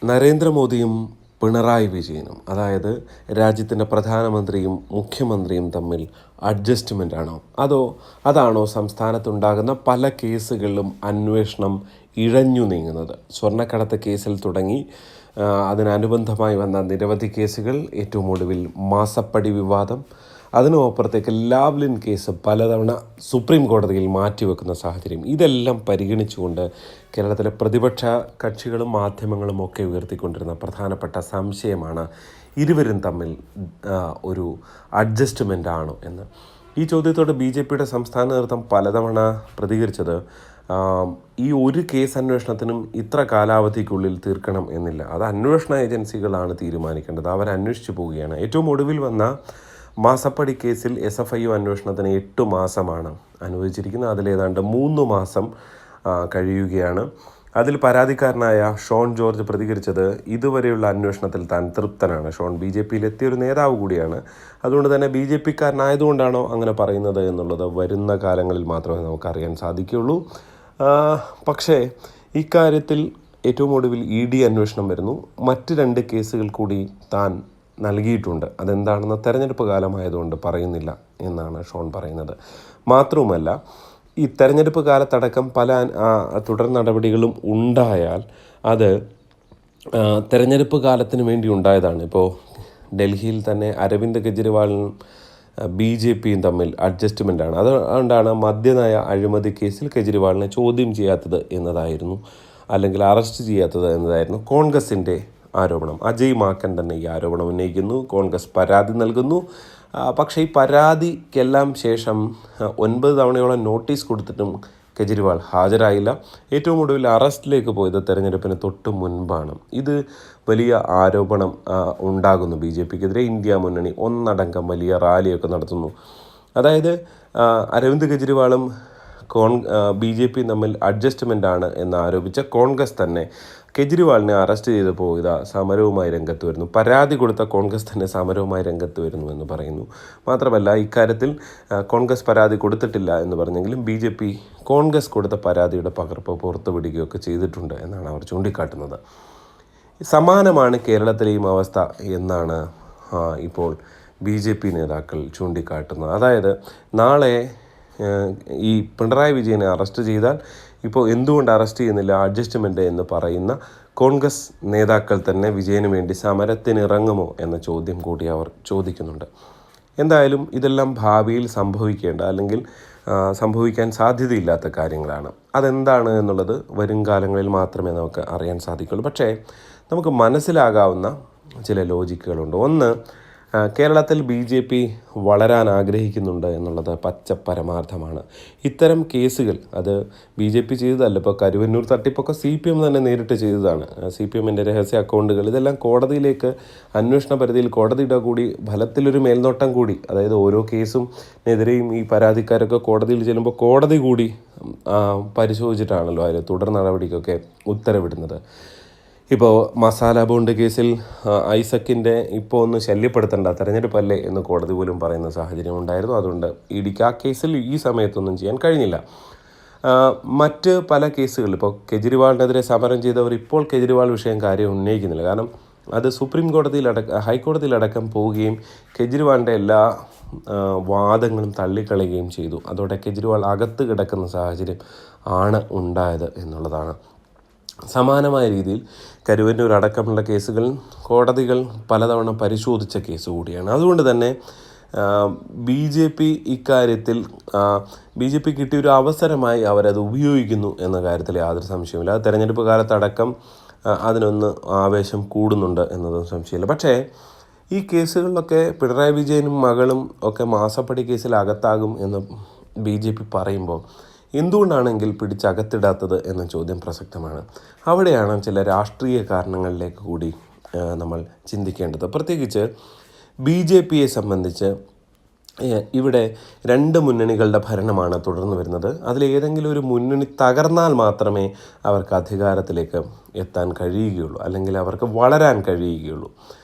നരേന്ദ്രമോദിയും പിണറായി വിജയനും, അതായത് രാജ്യത്തിൻ്റെ പ്രധാനമന്ത്രിയും മുഖ്യമന്ത്രിയും തമ്മിൽ അഡ്ജസ്റ്റ്മെൻ്റ് ആണോ, അതാണോ സംസ്ഥാനത്തുണ്ടാകുന്ന പല കേസുകളിലും അന്വേഷണം ഇഴഞ്ഞു നീങ്ങുന്നത്? സ്വർണ്ണക്കടത്ത് കേസിൽ തുടങ്ങി അതിനനുബന്ധമായി വന്ന നിരവധി കേസുകൾ, ഏറ്റവും ഒടുവിൽ മാസപ്പടി വിവാദം, അതിനുമപ്പുറത്തേക്ക് ലാവ്ലിൻ കേസ് പലതവണ സുപ്രീം കോടതിയിൽ മാറ്റിവെക്കുന്ന സാഹചര്യം, ഇതെല്ലാം പരിഗണിച്ചുകൊണ്ട് കേരളത്തിലെ പ്രതിപക്ഷ കക്ഷികളും മാധ്യമങ്ങളും ഒക്കെ ഉയർത്തിക്കൊണ്ടിരുന്ന പ്രധാനപ്പെട്ട സംശയമാണ് ഇരുവരും തമ്മിൽ ഒരു അഡ്ജസ്റ്റ്മെൻ്റ് ആണോ എന്ന്. ഈ ചോദ്യത്തോട് BJPയുടെ സംസ്ഥാന നേതൃത്വം പലതവണ പ്രതികരിച്ചത്, ഈ ഒരു കേസ് അന്വേഷണത്തിനും ഇത്ര കാലാവധിക്കുള്ളിൽ തീർക്കണം എന്നില്ല, അത് അന്വേഷണ ഏജൻസികളാണ് തീരുമാനിക്കേണ്ടത്, അവരന്വേഷിച്ചു പോവുകയാണ്. ഏറ്റവും ഒടുവിൽ വന്ന മാസപ്പടി കേസിൽ SFIO അന്വേഷണത്തിന് 8 മാസമാണ് അനുവദിച്ചിരിക്കുന്നത്. അതിലേതാണ്ട് 3 മാസം കഴിയുകയാണ്. അതിൽ പരാതിക്കാരനായ ഷോൺ ജോർജ് പ്രതികരിച്ചത്, ഇതുവരെയുള്ള അന്വേഷണത്തിൽ താൻ തൃപ്തനാണ്. ഷോൺ BJPയിൽ എത്തിയൊരു നേതാവ് കൂടിയാണ്. അതുകൊണ്ട് തന്നെ BJPക്കാരനായതുകൊണ്ടാണോ അങ്ങനെ പറയുന്നത് എന്നുള്ളത് വരുന്ന കാലങ്ങളിൽ മാത്രമേ നമുക്കറിയാൻ സാധിക്കുകയുള്ളൂ. പക്ഷേ ഇക്കാര്യത്തിൽ ഏറ്റവും ഒടുവിൽ ED അന്വേഷണം വരുന്നു. മറ്റ് 2 കേസുകൾ കൂടി താൻ നൽകിയിട്ടുണ്ട്. അതെന്താണെന്ന് തെരഞ്ഞെടുപ്പ് കാലമായതുകൊണ്ട് പറയുന്നില്ല എന്നാണ് ഷോൺ പറയുന്നത്. മാത്രവുമല്ല, ഈ തെരഞ്ഞെടുപ്പ് കാലത്തടക്കം പല തുടർ നടപടികളും ഉണ്ടായാൽ അത് തെരഞ്ഞെടുപ്പ് കാലത്തിന് വേണ്ടി ഉണ്ടായതാണ്. ഇപ്പോൾ ഡൽഹിയിൽ തന്നെ അരവിന്ദ് കെജ്രിവാളും BJPയും തമ്മിൽ അഡ്ജസ്റ്റ്മെൻ്റാണ്. അതുകൊണ്ടാണ് മദ്യനയ അഴിമതി കേസിൽ കെജ്രിവാളിനെ ചോദ്യം ചെയ്യാത്തത് എന്നതായിരുന്നു, അല്ലെങ്കിൽ അറസ്റ്റ് ചെയ്യാത്തത് എന്നതായിരുന്നു കോൺഗ്രസിൻ്റെ ആരോപണം. അജയ് മാക്കൻ തന്നെ ഈ ആരോപണം ഉന്നയിക്കുന്നു. കോൺഗ്രസ് പരാതി നൽകുന്നു. പക്ഷേ ഈ പരാതിക്കെല്ലാം ശേഷം 9 തവണയോളം നോട്ടീസ് കൊടുത്തിട്ടും കെജ്രിവാൾ ഹാജരായില്ല. ഏറ്റവും ഒടുവിൽ അറസ്റ്റിലേക്ക് പോയത് തെരഞ്ഞെടുപ്പിന് തൊട്ട് മുൻപാണ്. ഇത് വലിയ ആരോപണം ഉണ്ടാകുന്നു. BJPക്കെതിരെ ഇന്ത്യ മുന്നണി ഒന്നടങ്കം വലിയ റാലിയൊക്കെ നടത്തുന്നു. അതായത് അരവിന്ദ് കെജ്രിവാളും BJPയും തമ്മിൽ അഡ്ജസ്റ്റ്മെൻ്റ് ആണ് എന്ന് ആരോപിച്ച കോൺഗ്രസ് തന്നെ കെജ്രിവാളിനെ അറസ്റ്റ് ചെയ്ത് പോയത് സമരവുമായി രംഗത്ത് വരുന്നു. പരാതി കൊടുത്ത കോൺഗ്രസ് തന്നെ സമരവുമായി രംഗത്ത് വരുന്നു എന്ന് പറയുന്നു. മാത്രമല്ല, ഇക്കാര്യത്തിൽ കോൺഗ്രസ് പരാതി കൊടുത്തിട്ടില്ല എന്ന് പറഞ്ഞെങ്കിലും BJP കോൺഗ്രസ് കൊടുത്ത പരാതിയുടെ പകർപ്പ് പുറത്തുവിടുകയൊക്കെ ചെയ്തിട്ടുണ്ട് എന്നാണ് അവർ ചൂണ്ടിക്കാട്ടുന്നത്. സമാനമാണ് കേരളത്തിലെയും അവസ്ഥ എന്നാണ് ഇപ്പോൾ BJP നേതാക്കൾ ചൂണ്ടിക്കാട്ടുന്നത്. അതായത് നാളെ ഈ പിണറായി വിജയനെ അറസ്റ്റ് ചെയ്താൽ ഇപ്പോൾ എന്തുകൊണ്ട് അറസ്റ്റ് ചെയ്യുന്നില്ല, അഡ്ജസ്റ്റ്മെൻ്റ് എന്ന് പറയുന്ന കോൺഗ്രസ് നേതാക്കൾ തന്നെ വിജയന് വേണ്ടി സമരത്തിനിറങ്ങുമോ എന്ന ചോദ്യം കൂടി അവർ ചോദിക്കുന്നുണ്ട്. എന്തായാലും ഇതെല്ലാം ഭാവിയിൽ സംഭവിക്കേണ്ട, അല്ലെങ്കിൽ സംഭവിക്കാൻ സാധ്യതയില്ലാത്ത കാര്യങ്ങളാണ്. അതെന്താണ് എന്നുള്ളത് വരും കാലങ്ങളിൽ മാത്രമേ നമുക്ക് അറിയാൻ സാധിക്കുള്ളൂ. പക്ഷേ നമുക്ക് മനസ്സിലാകാവുന്ന ചില ലോജിക്കുകളുണ്ട്. ഒന്ന്, കേരളത്തിൽ BJP വളരാൻ ആഗ്രഹിക്കുന്നുണ്ട് എന്നുള്ളത് പച്ച പരമാർത്ഥമാണ്. ഇത്തരം കേസുകൾ അത് BJP ചെയ്തതല്ല. ഇപ്പോൾ കരുവന്നൂർ തട്ടിപ്പൊക്കെ CPM തന്നെ നേരിട്ട് ചെയ്തതാണ്. CPMൻ്റെ രഹസ്യ അക്കൗണ്ടുകൾ, ഇതെല്ലാം കോടതിയിലേക്ക് അന്വേഷണ പരിധിയിൽ കോടതിയുടെ കൂടി ഫലത്തിലൊരു മേൽനോട്ടം കൂടി, അതായത് ഓരോ കേസും ഈ പരാതിക്കാരൊക്കെ കോടതിയിൽ ചെല്ലുമ്പോൾ കോടതി കൂടി പരിശോധിച്ചിട്ടാണല്ലോ അതിൽ തുടർ നടപടിക്കൊക്കെ ഉത്തരവിടുന്നത്. ഇപ്പോൾ മസാല ബോണ്ട് കേസിൽ ഐസക്കിൻ്റെ ഇപ്പോൾ ഒന്ന് ശല്യപ്പെടുത്തേണ്ട, തെരഞ്ഞെടുപ്പല്ലേ എന്ന് കോടതി പോലും പറയുന്ന സാഹചര്യം ഉണ്ടായിരുന്നു. അതുകൊണ്ട് EDക്ക് ആ കേസിൽ ഈ സമയത്തൊന്നും ചെയ്യാൻ കഴിഞ്ഞില്ല. മറ്റ് പല കേസുകൾ, ഇപ്പോൾ കെജ്രിവാളിനെതിരെ സമരം ചെയ്തവർ ഇപ്പോൾ കെജ്രിവാൾ വിഷയം കാര്യം ഉന്നയിക്കുന്നില്ല. കാരണം അത് സുപ്രീം ഹൈക്കോടതിയിലടക്കം പോവുകയും കെജ്രിവാളിൻ്റെ എല്ലാ വാദങ്ങളും തള്ളിക്കളയുകയും ചെയ്തു. അതോടെ കെജ്രിവാൾ അകത്ത് കിടക്കുന്ന സാഹചര്യം ആണ് ഉണ്ടായത് എന്നുള്ളതാണ്. സമാനമായ രീതിയിൽ കരുവന്നൂർ അടക്കമുള്ള കേസുകൾ കോടതികൾ പലതവണ പരിശോധിച്ച കേസ് കൂടിയാണ്. അതുകൊണ്ട് തന്നെ BJP ഇക്കാര്യത്തിൽ BJP കിട്ടിയൊരു അവസരമായി അവരത് ഉപയോഗിക്കുന്നു എന്ന കാര്യത്തിൽ യാതൊരു സംശയമില്ല. തെരഞ്ഞെടുപ്പ് കാലത്തടക്കം അതിനൊന്ന് ആവേശം കൂടുന്നുണ്ട് എന്നതും സംശയമില്ല. പക്ഷേ ഈ കേസുകളിലൊക്കെ പിണറായി വിജയനും മകളും ഒക്കെ മാസപ്പടി കേസിൽ അകത്താകും എന്ന് BJP പറയുമ്പോൾ എന്തുകൊണ്ടാണെങ്കിൽ പിടിച്ചകത്തിടാത്തത് എന്ന ചോദ്യം പ്രസക്തമാണ്. അവിടെയാണ് ചില രാഷ്ട്രീയ കാരണങ്ങളിലേക്ക് കൂടി നമ്മൾ ചിന്തിക്കേണ്ടത്. പ്രത്യേകിച്ച് BJPയെ സംബന്ധിച്ച് ഇവിടെ 2 മുന്നണികളുടെ ഭരണമാണ് തുടർന്ന് വരുന്നത്. അതിലേതെങ്കിലും ഒരു മുന്നണി തകർന്നാൽ മാത്രമേ അവർക്ക് അധികാരത്തിലേക്ക് എത്താൻ കഴിയുകയുള്ളൂ, അല്ലെങ്കിൽ അവർക്ക് വളരാൻ കഴിയുകയുള്ളൂ.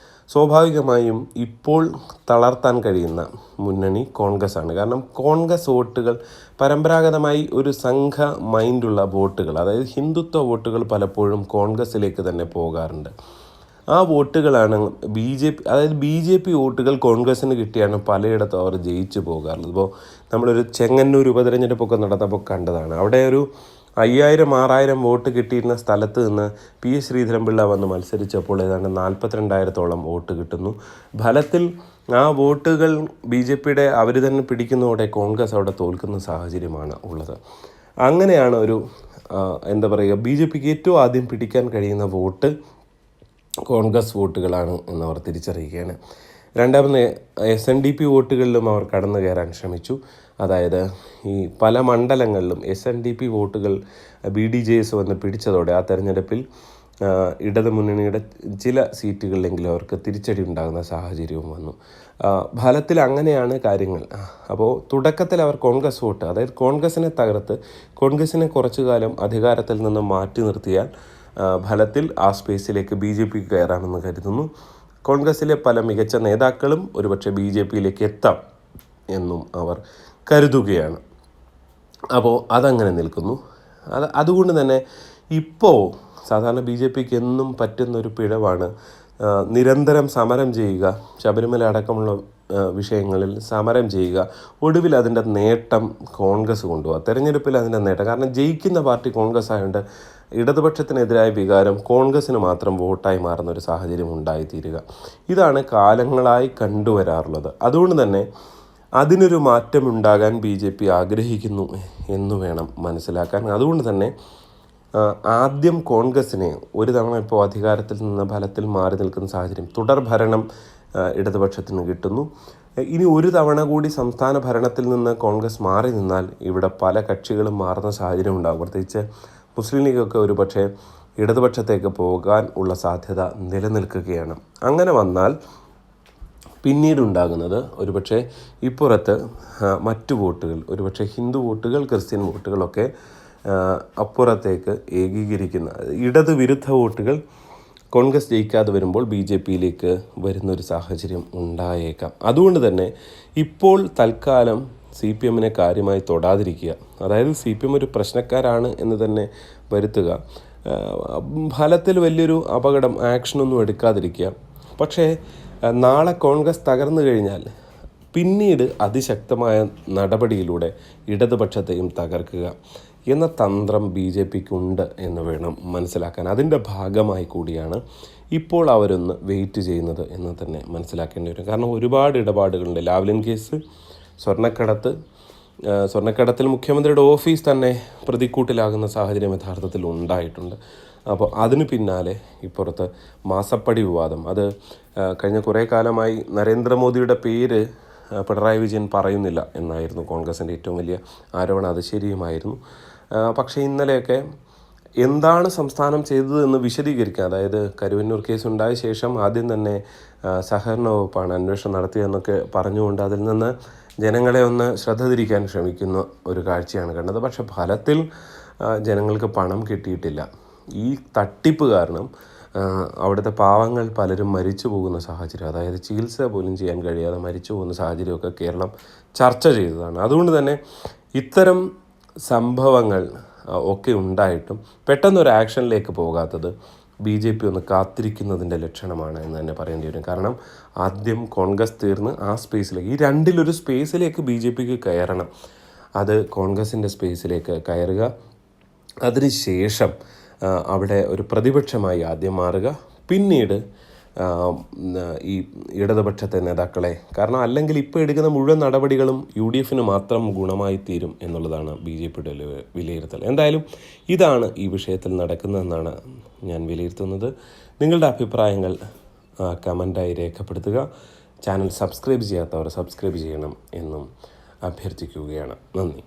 സ്വാഭാവികമായും ഇപ്പോൾ തളർത്താൻ കഴിയുന്ന മുന്നണി കോൺഗ്രസ് ആണ്. കാരണം കോൺഗ്രസ് വോട്ടുകൾ പരമ്പരാഗതമായി ഒരു സംഘ മൈൻഡുള്ള വോട്ടുകൾ, അതായത് ഹിന്ദുത്വ വോട്ടുകൾ പലപ്പോഴും കോൺഗ്രസ്സിലേക്ക് തന്നെ പോകാറുണ്ട്. ആ വോട്ടുകളാണ് ബി ജെ പി വോട്ടുകൾ കോൺഗ്രസ്സിന് കിട്ടിയാണ് പലയിടത്തും അവർ ജയിച്ചു പോകാറുള്ളത്. ഇപ്പോൾ നമ്മളൊരു ചെങ്ങന്നൂർ ഉപതെരഞ്ഞെടുപ്പൊക്കെ നടന്നപ്പോൾ കണ്ടതാണ്. അവിടെ ഒരു 5000-6000 വോട്ട് കിട്ടിയിരുന്ന സ്ഥലത്ത് നിന്ന് പി എസ് ശ്രീധരൻപിള്ള വന്ന് മത്സരിച്ചപ്പോൾ ഏതാണ്ട് 42,000-ഓളം വോട്ട് കിട്ടുന്നു. ഫലത്തിൽ ആ വോട്ടുകൾ ബി ജെ പിയുടെ അവർ തന്നെ പിടിക്കുന്നതോടെ കോൺഗ്രസ് അവിടെ തോൽക്കുന്ന സാഹചര്യമാണ് ഉള്ളത്. അങ്ങനെയാണ് ഒരു ബി ജെ പിക്ക് ഏറ്റവും ആദ്യം പിടിക്കാൻ കഴിയുന്ന വോട്ട് കോൺഗ്രസ് വോട്ടുകളാണ് എന്നവർ തിരിച്ചറിയുകയാണ്. രണ്ടാമത് SNDP വോട്ടുകളിലും അവർ കടന്നു കയറാൻ ശ്രമിച്ചു. അതായത് ഈ പല മണ്ഡലങ്ങളിലും SNDP വോട്ടുകൾ BDJS വന്ന് പിടിച്ചതോടെ ആ തെരഞ്ഞെടുപ്പിൽ ഇടതു മുന്നണിയുടെ ചില സീറ്റുകളിലെങ്കിലും അവർക്ക് തിരിച്ചടി ഉണ്ടാകുന്ന സാഹചര്യവും വന്നു. ഫലത്തിൽ അങ്ങനെയാണ് കാര്യങ്ങൾ. അപ്പോൾ തുടക്കത്തിൽ അവർ കോൺഗ്രസ് വോട്ട്, അതായത് കോൺഗ്രസിനെ തകർത്ത് കോൺഗ്രസിനെ കുറച്ചു കാലം അധികാരത്തിൽ നിന്ന് മാറ്റി നിർത്തിയാൽ ഫലത്തിൽ ആ സ്പേസിലേക്ക് BJP കയറാമെന്ന് കരുതുന്നു. കോൺഗ്രസിലെ പല മികച്ച നേതാക്കളും ഒരുപക്ഷെ BJPയിലേക്ക് എത്താം എന്നും അവർ കരുതുകയാണ്. അപ്പോൾ അതങ്ങനെ നിൽക്കുന്നു. അതുകൊണ്ട് തന്നെ ഇപ്പോൾ സാധാരണ BJPക്ക് എന്നും പറ്റുന്നൊരു പിഴവാണ് നിരന്തരം സമരം ചെയ്യുക, ശബരിമല അടക്കമുള്ള വിഷയങ്ങളിൽ സമരം ചെയ്യുക, ഒടുവിൽ അതിൻ്റെ നേട്ടം കോൺഗ്രസ് കൊണ്ടുപോകുക. തെരഞ്ഞെടുപ്പിൽ അതിൻ്റെ നേട്ടം, കാരണം ജയിക്കുന്ന പാർട്ടി കോൺഗ്രസ് ആയതുകൊണ്ട് ഇടതുപക്ഷത്തിനെതിരായ വികാരം കോൺഗ്രസ്സിന് മാത്രം വോട്ടായി മാറുന്ന ഒരു സാഹചര്യം ഉണ്ടായിത്തീരുക. ഇതാണ് കാലങ്ങളായി കണ്ടുവരാറുള്ളത്. അതുകൊണ്ട് തന്നെ അതിനൊരു മാറ്റമുണ്ടാകാൻ BJP ആഗ്രഹിക്കുന്നു എന്ന് വേണം മനസ്സിലാക്കാൻ. അതുകൊണ്ട് തന്നെ ആദ്യം കോൺഗ്രസ്സിനെ ഒരു തവണ ഇപ്പോൾ അധികാരത്തിൽ നിന്ന് ഫലത്തിൽ മാറി നിൽക്കുന്ന സാഹചര്യം, തുടർ ഭരണം ഇടതുപക്ഷത്തിന് കിട്ടുന്നു. ഇനി ഒരു തവണ കൂടി സംസ്ഥാന ഭരണത്തിൽ നിന്ന് കോൺഗ്രസ് മാറി നിന്നാൽ ഇവിടെ പല കക്ഷികളും മാറുന്ന സാഹചര്യം ഉണ്ടാകും. പ്രത്യേകിച്ച് മുസ്ലിം ലീഗൊക്കെ ഒരു പക്ഷേ ഇടതുപക്ഷത്തേക്ക് പോകാൻ ഉള്ള സാധ്യത നിലനിൽക്കുകയാണ്. അങ്ങനെ വന്നാൽ പിന്നീടുണ്ടാകുന്നത് ഒരുപക്ഷെ ഇപ്പുറത്ത് മറ്റു വോട്ടുകൾ, ഒരുപക്ഷെ ഹിന്ദു വോട്ടുകൾ, ക്രിസ്ത്യൻ വോട്ടുകളൊക്കെ അപ്പുറത്തേക്ക് ഏകീകരിക്കുന്ന ഇടത് വിരുദ്ധ വോട്ടുകൾ കോൺഗ്രസ് ജയിക്കാതെ വരുമ്പോൾ BJPയിലേക്ക് വരുന്നൊരു സാഹചര്യം ഉണ്ടായേക്കാം. അതുകൊണ്ട് തന്നെ ഇപ്പോൾ തൽക്കാലം CPMനെ കാര്യമായി തൊടാതിരിക്കുക, അതായത് CPM ഒരു പ്രശ്നക്കാരാണ് എന്ന് തന്നെ വരുത്തുക, ഫലത്തിൽ വലിയൊരു അപകടം ആക്ഷനൊന്നും എടുക്കാതിരിക്കുക. പക്ഷേ നാളെ കോൺഗ്രസ് തകർന്നു കഴിഞ്ഞാൽ പിന്നീട് അതിശക്തമായ നടപടിയിലൂടെ ഇടതുപക്ഷത്തെയും തകർക്കുക എന്ന തന്ത്രം BJPക്ക് ഉണ്ട് എന്ന് വേണം മനസ്സിലാക്കാൻ. അതിൻ്റെ ഭാഗമായി കൂടിയാണ് ഇപ്പോൾ അവരൊന്ന് വെയിറ്റ് ചെയ്യുന്നത് എന്ന് തന്നെ മനസ്സിലാക്കേണ്ടി വരും. കാരണം ഒരുപാട് ഇടപാടുകളുണ്ട്. ലാവ്ലിൻ കേസ്, സ്വർണ്ണക്കടത്തിൽ മുഖ്യമന്ത്രിയുടെ ഓഫീസ് തന്നെ പ്രതിക്കൂട്ടിലാകുന്ന സാഹചര്യം യഥാർത്ഥത്തിൽ ഉണ്ടായിട്ടുണ്ട്. അപ്പോൾ അതിന് പിന്നാലെ ഇപ്പുറത്ത് മാസപ്പടി വിവാദം, അത് കഴിഞ്ഞ കുറേ കാലമായി നരേന്ദ്രമോദിയുടെ പേര് പിണറായി വിജയൻ പറയുന്നില്ല എന്നായിരുന്നു കോൺഗ്രസിൻ്റെ ഏറ്റവും വലിയ ആരോപണം. അത് ശരിയുമായിരുന്നു. പക്ഷേ ഇന്നലെയൊക്കെ എന്താണ് സംസ്ഥാനം ചെയ്തത് എന്ന് വിശദീകരിക്കുക, അതായത് കരുവന്നൂർ കേസ് ഉണ്ടായ ശേഷം ആദ്യം തന്നെ സഹകരണ വകുപ്പാണ് അന്വേഷണം നടത്തിയതെന്നൊക്കെ പറഞ്ഞുകൊണ്ട് അതിൽ നിന്ന് ജനങ്ങളെ ഒന്ന് ശ്രദ്ധ തിരിക്കാൻ ശ്രമിക്കുന്ന ഒരു കാഴ്ചയാണ് കണ്ടത്. പക്ഷെ ഫലത്തിൽ ജനങ്ങൾക്ക് പണം കിട്ടിയിട്ടില്ല. ഈ തട്ടിപ്പ് കാരണം അവിടുത്തെ പാവങ്ങൾ പലരും മരിച്ചു പോകുന്ന സാഹചര്യം, അതായത് ചികിത്സ പോലും ചെയ്യാൻ കഴിയാതെ മരിച്ചു പോകുന്ന സാഹചര്യമൊക്കെ കേരളം ചർച്ച ചെയ്തതാണ്. അതുകൊണ്ട് തന്നെ ഇത്തരം സംഭവങ്ങൾ ഒക്കെ ഉണ്ടായിട്ടും പെട്ടെന്നൊരു ആക്ഷനിലേക്ക് പോകാത്തത് BJP ഒന്ന് കാത്തിരിക്കുന്നതിൻ്റെ ലക്ഷണമാണ് എന്ന് തന്നെ പറയേണ്ടി വരും. കാരണം ആദ്യം കോൺഗ്രസ് തീർന്ന് ആ സ്പേസിലേക്ക്, ഈ രണ്ടിലൊരു സ്പേസിലേക്ക് BJPക്ക് കയറണം. അത് കോൺഗ്രസിൻ്റെ സ്പേസിലേക്ക് കയറുക, അതിനുശേഷം അവിടെ ഒരു പ്രതിപക്ഷമായി ആദ്യം മാറുക, പിന്നീട് ഈ ഇടതുപക്ഷത്തെ നേതാക്കളെ, കാരണം അല്ലെങ്കിൽ ഇപ്പോൾ എടുക്കുന്ന മുഴുവൻ നടപടികളും UDFന് മാത്രം ഗുണമായി തീരും എന്നുള്ളതാണ് BJPയുടെ വിലയിരുത്തൽ. എന്തായാലും ഇതാണ് ഈ വിഷയത്തിൽ നടക്കുന്നതെന്നാണ് ഞാൻ വിലയിരുത്തുന്നത്. നിങ്ങളുടെ അഭിപ്രായങ്ങൾ കമൻറ്റായി രേഖപ്പെടുത്തുക. ചാനൽ സബ്സ്ക്രൈബ് ചെയ്യാത്തവർ സബ്സ്ക്രൈബ് ചെയ്യണം എന്നും അഭ്യർത്ഥിക്കുകയാണ്. നന്ദി.